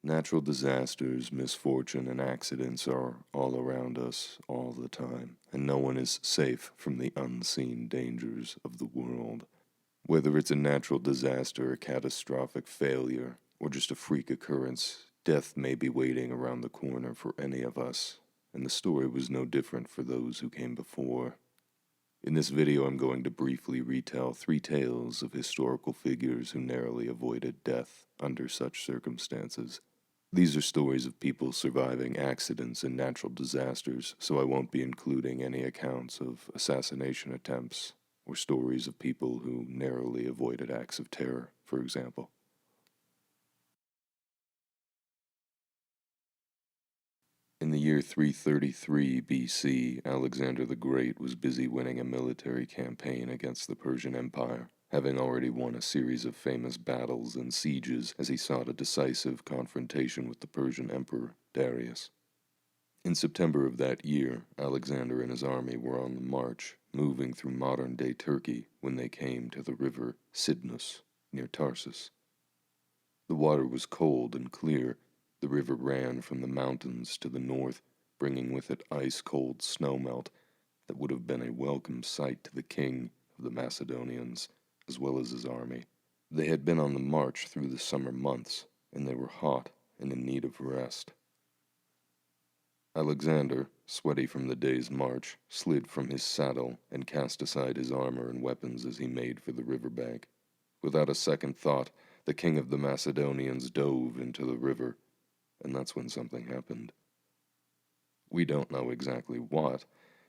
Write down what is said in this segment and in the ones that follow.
Natural disasters, misfortune, and accidents are all around us all the time, and no one is safe from the unseen dangers of the world. Whether it's a natural disaster, a catastrophic failure, or just a freak occurrence, death may be waiting around the corner for any of us, and the story was no different for those who came before. In this video, I'm going to briefly retell 3 tales of historical figures who narrowly avoided death under such circumstances. These are stories of people surviving accidents and natural disasters, so I won't be including any accounts of assassination attempts or stories of people who narrowly avoided acts of terror, for example. In the year 333 BC, Alexander the Great was busy winning a military campaign against the Persian Empire, having already won a series of famous battles and sieges as he sought a decisive confrontation with the Persian Emperor Darius. In September of that year, Alexander and his army were on the march, moving through modern-day Turkey when they came to the river Cydnus, near Tarsus. The water was cold and clear. The river ran from the mountains to the north, bringing with it ice-cold snowmelt that would have been a welcome sight to the king of the Macedonians, as well as his army. They had been on the march through the summer months, and they were hot and in need of rest. Alexander, sweaty from the day's march, slid from his saddle and cast aside his armor and weapons as he made for the riverbank. Without a second thought, the king of the Macedonians dove into the river, and that's when something happened. We don't know exactly what.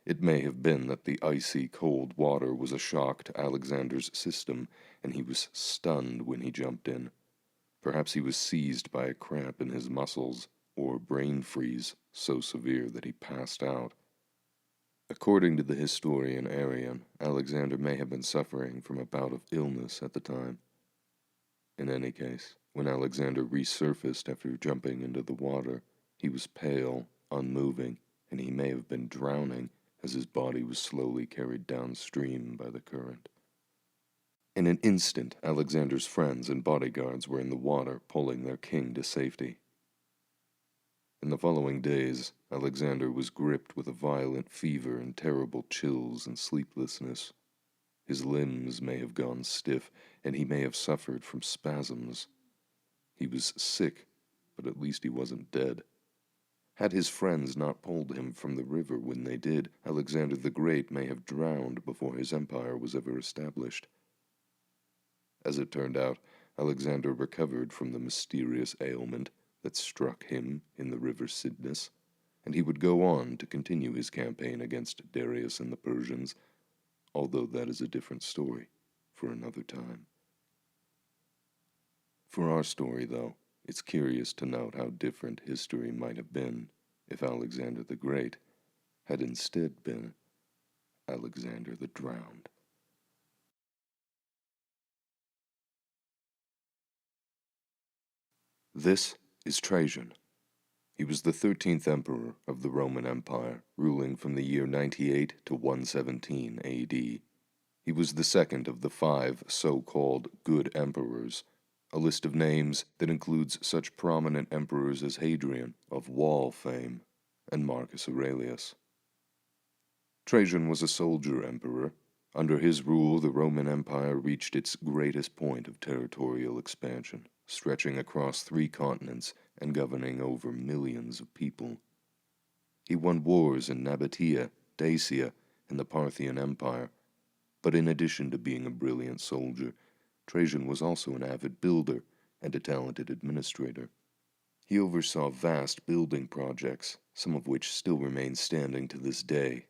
It may have been that the icy cold water was a shock to Alexander's system, and he was stunned when he jumped in. Perhaps he was seized by a cramp in his muscles, or brain freeze so severe that he passed out. According to the historian Arrian, Alexander may have been suffering from a bout of illness at the time. In any case, when Alexander resurfaced after jumping into the water, he was pale, unmoving, and he may have been drowning as his body was slowly carried downstream by the current. In an instant, Alexander's friends and bodyguards were in the water, pulling their king to safety. In the following days, Alexander was gripped with a violent fever and terrible chills and sleeplessness. His limbs may have gone stiff, and he may have suffered from spasms. He was sick, but at least he wasn't dead. Had his friends not pulled him from the river when they did, Alexander the Great may have drowned before his empire was ever established. As it turned out, Alexander recovered from the mysterious ailment that struck him in the river Cydnus, and he would go on to continue his campaign against Darius and the Persians, although that is a different story for another time. For our story, though, it's curious to note how different history might have been if Alexander the Great had instead been Alexander the Drowned. This is Trajan. He was the 13th emperor of the Roman Empire, ruling from the year 98 to 117 AD. He was the second of the 5 so-called good emperors, a list of names that includes such prominent emperors as Hadrian, of Wall fame, and Marcus Aurelius. Trajan was a soldier emperor. Under his rule, the Roman Empire reached its greatest point of territorial expansion, stretching across 3 continents and governing over millions of people. He won wars in Nabatea, Dacia, and the Parthian Empire, but in addition to being a brilliant soldier, Trajan was also an avid builder and a talented administrator. He oversaw vast building projects, some of which still remain standing to this day.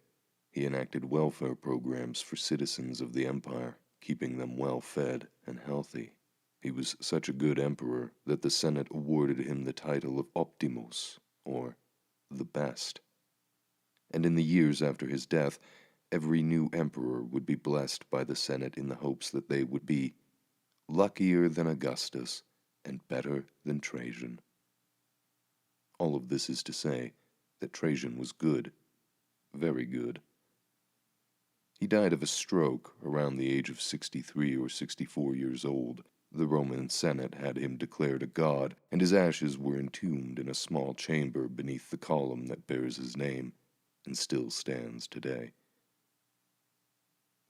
He enacted welfare programs for citizens of the empire, keeping them well-fed and healthy. He was such a good emperor that the Senate awarded him the title of Optimus, or the best. And in the years after his death, every new emperor would be blessed by the Senate in the hopes that they would be luckier than Augustus and better than Trajan. All of this is to say that Trajan was good, very good. He died of a stroke around the age of 63 or 64 years old, The Roman Senate had him declared a god, and his ashes were entombed in a small chamber beneath the column that bears his name, and still stands today.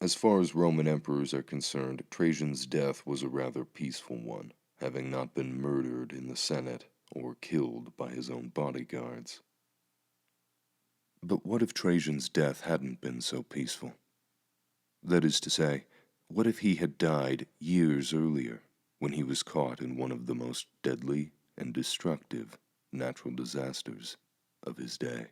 As far as Roman emperors are concerned, Trajan's death was a rather peaceful one, having not been murdered in the Senate or killed by his own bodyguards. But what if Trajan's death hadn't been so peaceful? That is to say, what if he had died years earlier, when he was caught in one of the most deadly and destructive natural disasters of his day?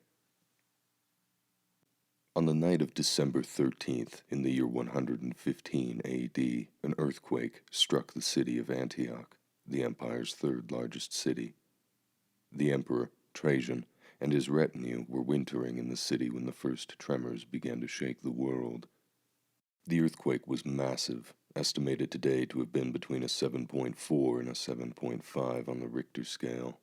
On the night of December 13th, in the year 115 AD, an earthquake struck the city of Antioch, the empire's third largest city. The emperor, Trajan, and his retinue were wintering in the city when the first tremors began to shake the world. The earthquake was massive, estimated today to have been between a 7.4 and a 7.5 on the Richter scale.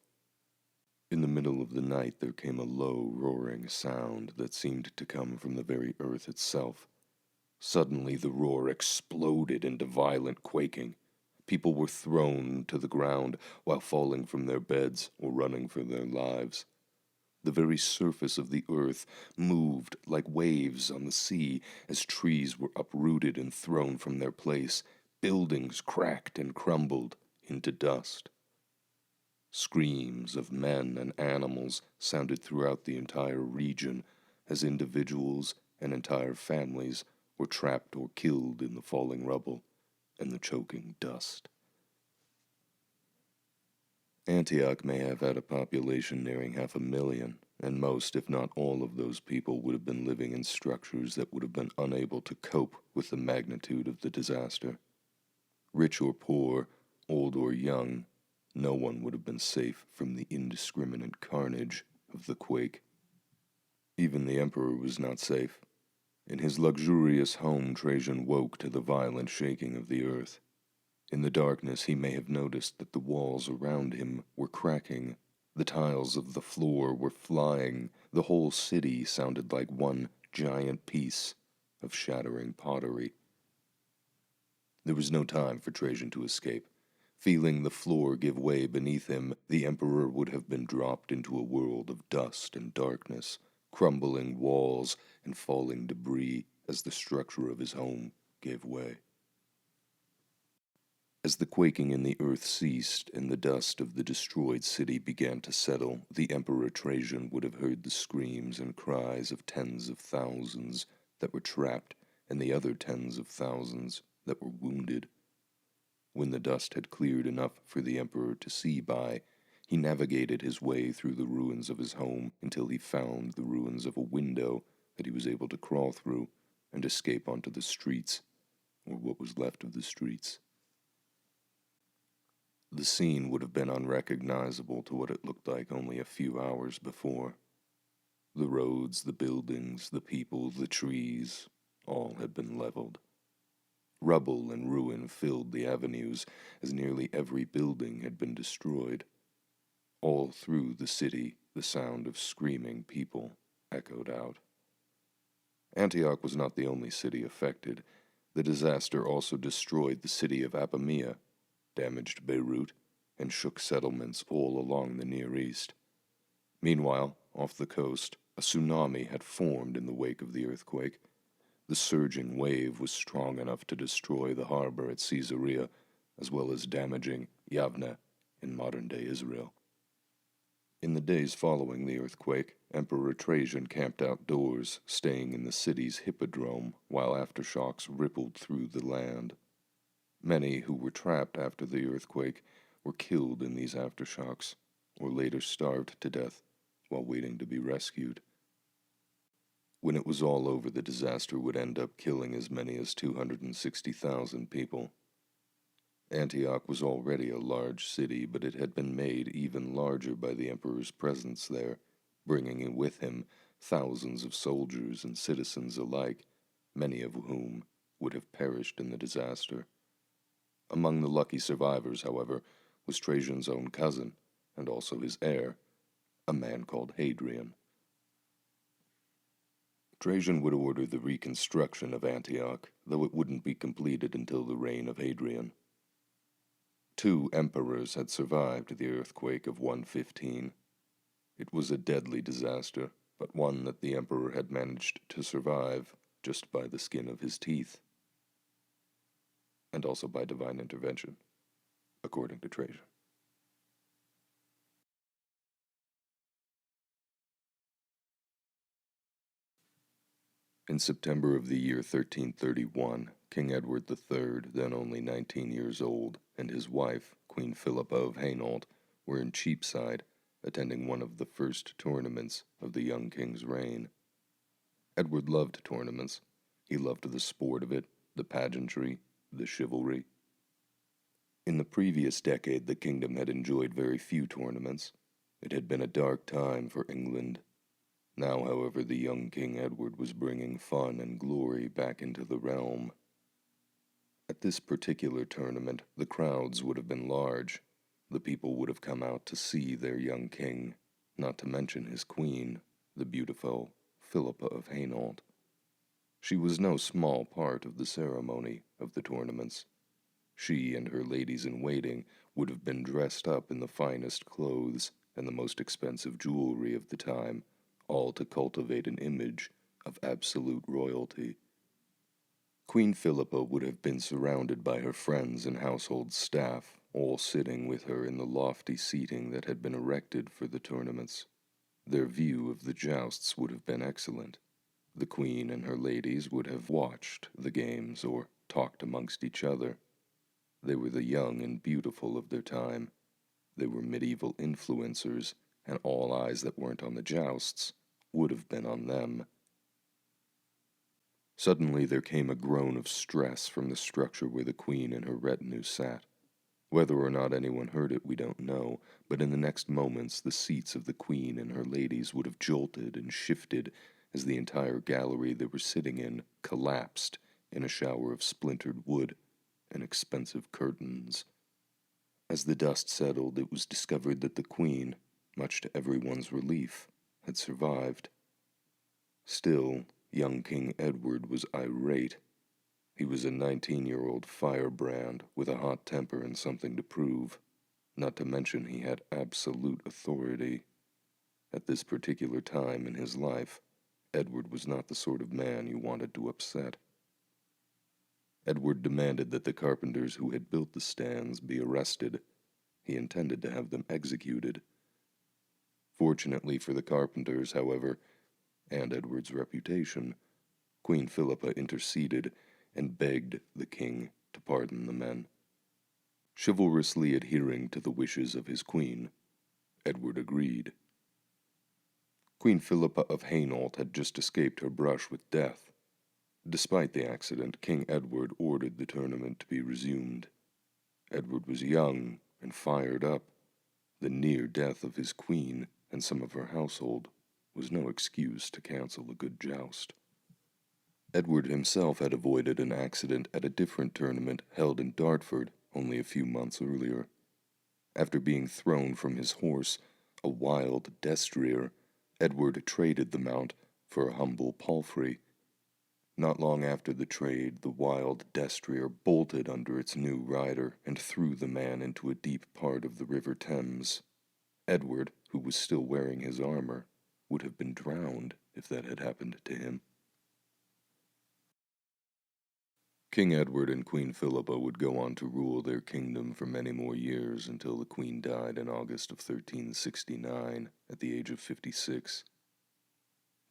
In the middle of the night there came a low, roaring sound that seemed to come from the very earth itself. Suddenly the roar exploded into violent quaking. People were thrown to the ground while falling from their beds or running for their lives. The very surface of the earth moved like waves on the sea as trees were uprooted and thrown from their place. Buildings cracked and crumbled into dust. Screams of men and animals sounded throughout the entire region as individuals and entire families were trapped or killed in the falling rubble and the choking dust. Antioch may have had a population nearing 500,000, and most, if not all, of those people would have been living in structures that would have been unable to cope with the magnitude of the disaster. Rich or poor, old or young, no one would have been safe from the indiscriminate carnage of the quake. Even the emperor was not safe. In his luxurious home, Trajan woke to the violent shaking of the earth. In the darkness, he may have noticed that the walls around him were cracking. The tiles of the floor were flying. The whole city sounded like one giant piece of shattering pottery. There was no time for Trajan to escape. Feeling the floor give way beneath him, the emperor would have been dropped into a world of dust and darkness, crumbling walls and falling debris as the structure of his home gave way. As the quaking in the earth ceased and the dust of the destroyed city began to settle, the Emperor Trajan would have heard the screams and cries of tens of thousands that were trapped and the other tens of thousands that were wounded. When the dust had cleared enough for the Emperor to see by, he navigated his way through the ruins of his home until he found the ruins of a window that he was able to crawl through and escape onto the streets, or what was left of the streets. The scene would have been unrecognizable to what it looked like only a few hours before. The roads, the buildings, the people, the trees, all had been leveled. Rubble and ruin filled the avenues as nearly every building had been destroyed. All through the city, the sound of screaming people echoed out. Antioch was not the only city affected. The disaster also destroyed the city of Apamea, damaged Beirut, and shook settlements all along the Near East. Meanwhile, off the coast, a tsunami had formed in the wake of the earthquake. The surging wave was strong enough to destroy the harbor at Caesarea, as well as damaging Yavne in modern-day Israel. In the days following the earthquake, Emperor Trajan camped outdoors, staying in the city's hippodrome, while aftershocks rippled through the land. Many who were trapped after the earthquake were killed in these aftershocks, or later starved to death while waiting to be rescued. When it was all over, the disaster would end up killing as many as 260,000 people. Antioch was already a large city, but it had been made even larger by the emperor's presence there, bringing in with him thousands of soldiers and citizens alike, many of whom would have perished in the disaster. Among the lucky survivors, however, was Trajan's own cousin, and also his heir, a man called Hadrian. Trajan would order the reconstruction of Antioch, though it wouldn't be completed until the reign of Hadrian. 2 emperors had survived the earthquake of 115. It was a deadly disaster, but one that the emperor had managed to survive just by the skin of his teeth, and also by divine intervention, according to Trajan. In September of the year 1331, King Edward III, then only 19 years old, and his wife, Queen Philippa of Hainault, were in Cheapside, attending one of the first tournaments of the young king's reign. Edward loved tournaments. He loved the sport of it, the pageantry, the chivalry. In the previous decade, the kingdom had enjoyed very few tournaments. It had been a dark time for England. Now, however, the young King Edward was bringing fun and glory back into the realm. At this particular tournament, the crowds would have been large. The people would have come out to see their young king, not to mention his queen, the beautiful Philippa of Hainault. She was no small part of the ceremony of the tournaments. She and her ladies-in-waiting would have been dressed up in the finest clothes and the most expensive jewelry of the time, all to cultivate an image of absolute royalty. Queen Philippa would have been surrounded by her friends and household staff, all sitting with her in the lofty seating that had been erected for the tournaments. Their view of the jousts would have been excellent. The queen and her ladies would have watched the games or talked amongst each other. They were the young and beautiful of their time. They were medieval influencers, and all eyes that weren't on the jousts would have been on them. Suddenly there came a groan of stress from the structure where the queen and her retinue sat. Whether or not anyone heard it, we don't know, but in the next moments the seats of the queen and her ladies would have jolted and shifted as the entire gallery they were sitting in collapsed in a shower of splintered wood and expensive curtains. As the dust settled, it was discovered that the queen, much to everyone's relief, had survived. Still, young King Edward was irate. He was a 19-year-old firebrand with a hot temper and something to prove, not to mention he had absolute authority. At this particular time in his life, Edward was not the sort of man you wanted to upset. Edward demanded that the carpenters who had built the stands be arrested. He intended to have them executed. Fortunately for the carpenters, however, and Edward's reputation, Queen Philippa interceded and begged the king to pardon the men. Chivalrously adhering to the wishes of his queen, Edward agreed. Queen Philippa of Hainault had just escaped her brush with death. Despite the accident, King Edward ordered the tournament to be resumed. Edward was young and fired up. The near death of his queen and some of her household was no excuse to cancel a good joust. Edward himself had avoided an accident at a different tournament held in Dartford only a few months earlier. After being thrown from his horse, a wild destrier, Edward traded the mount for a humble palfrey. Not long after the trade, the wild destrier bolted under its new rider and threw the man into a deep part of the River Thames. Edward, who was still wearing his armor, would have been drowned if that had happened to him. King Edward and Queen Philippa would go on to rule their kingdom for many more years until the queen died in August of 1369 at the age of 56.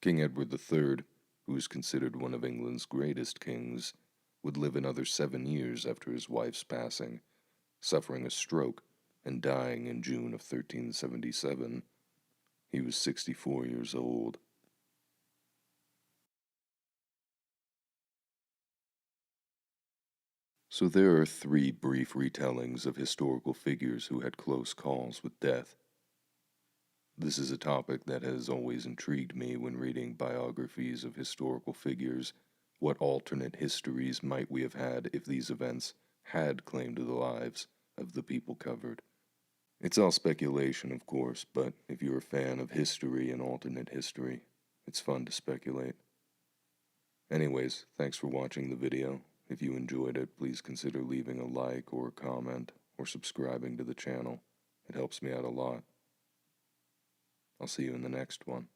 King Edward III, who is considered one of England's greatest kings, would live another 7 years after his wife's passing, suffering a stroke and dying in June of 1377. He was 64 years old. So there are 3 brief retellings of historical figures who had close calls with death. This is a topic that has always intrigued me when reading biographies of historical figures. What alternate histories might we have had if these events had claimed the lives of the people covered? It's all speculation, of course, but if you're a fan of history and alternate history, it's fun to speculate. Anyways, thanks for watching the video. If you enjoyed it, please consider leaving a like or a comment, or subscribing to the channel. It helps me out a lot. I'll see you in the next one.